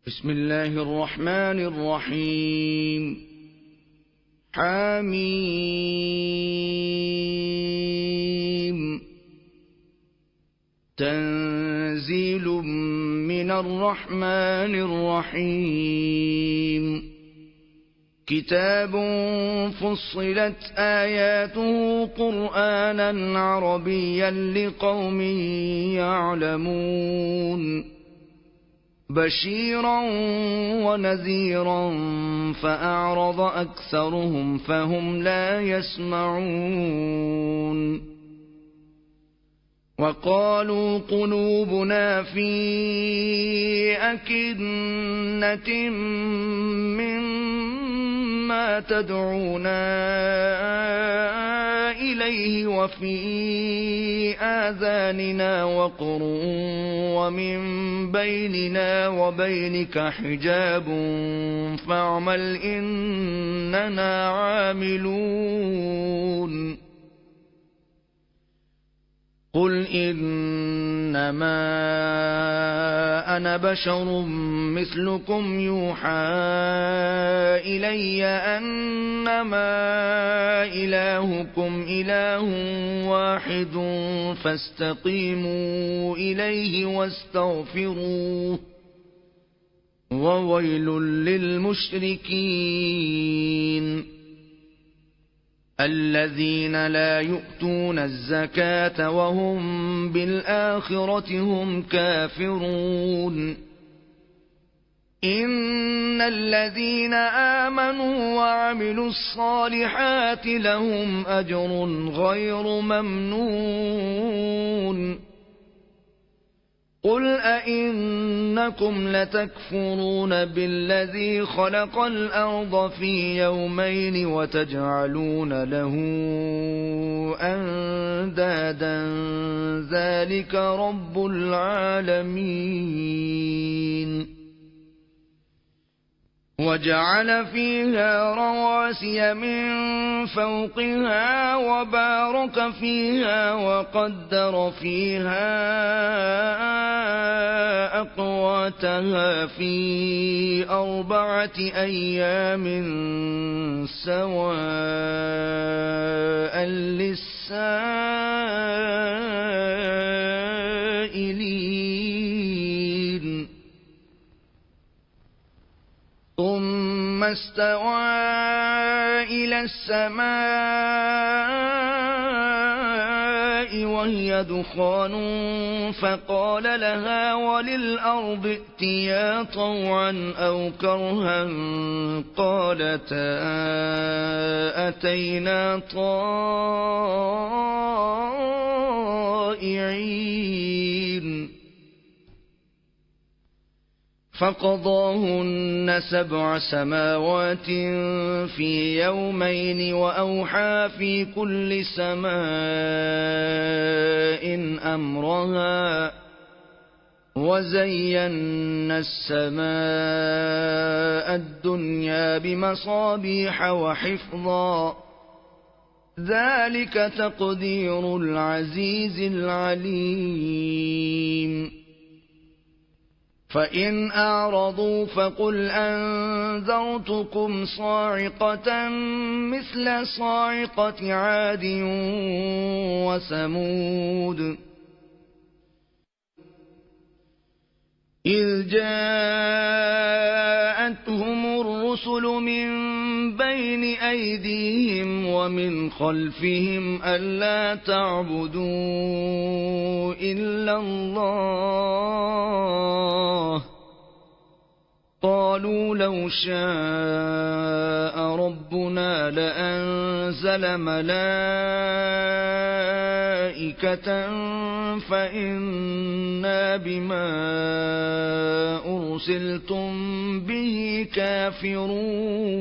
بسم الله الرحمن الرحيم. حميم. تنزيل من الرحمن الرحيم. كتاب فصلت آياته قرآنا عربيا لقوم يعلمون. بشيرا ونذيرا فأعرض أكثرهم فهم لا يسمعون. وقالوا قلوبنا في أكنة مما تدعونا إليه وفي آذاننا وقر ومن بيننا وبينك حجاب فاعمل إننا عاملون. قل إنما أنا بشر مثلكم يوحى إلي أنما إلهكم إله واحد فاستقيموا إليه واستغفروه وويل للمشركين الذين لا يؤتون الزكاة وهم بالآخرة هم كافرون. إن الذين آمنوا وعملوا الصالحات لهم أجر غير ممنون. قل أئنكم لتكفرون بالذي خلق الأرض في يومين وتجعلون له أندادا ذلك رب العالمين. وجعل فيها رواسي من فوقها وبارك فيها وقدر فيها أقواتها في 4 أيام سواء للسائلين. ثم استوى إلى السماء وهي دخان فقال لها وللأرض ائتيا طوعا أو كرها قالتا أتينا طائعين. فقضاهن 7 سماوات في يومين وأوحى في كل سماء أمرها وزينا السماء الدنيا بمصابيح وحفظا ذلك تقدير العزيز العليم. فإن أعرضوا فقل أنذرتكم صاعقة مثل صاعقة عاد وثمود إذ جاءتهم الرسل من بين أيديهم ومن خلفهم ألا تعبدوا إلا الله قالوا لو شاء ربنا لأنزل ملائكة فإنا بما أرسلتم به كافرون.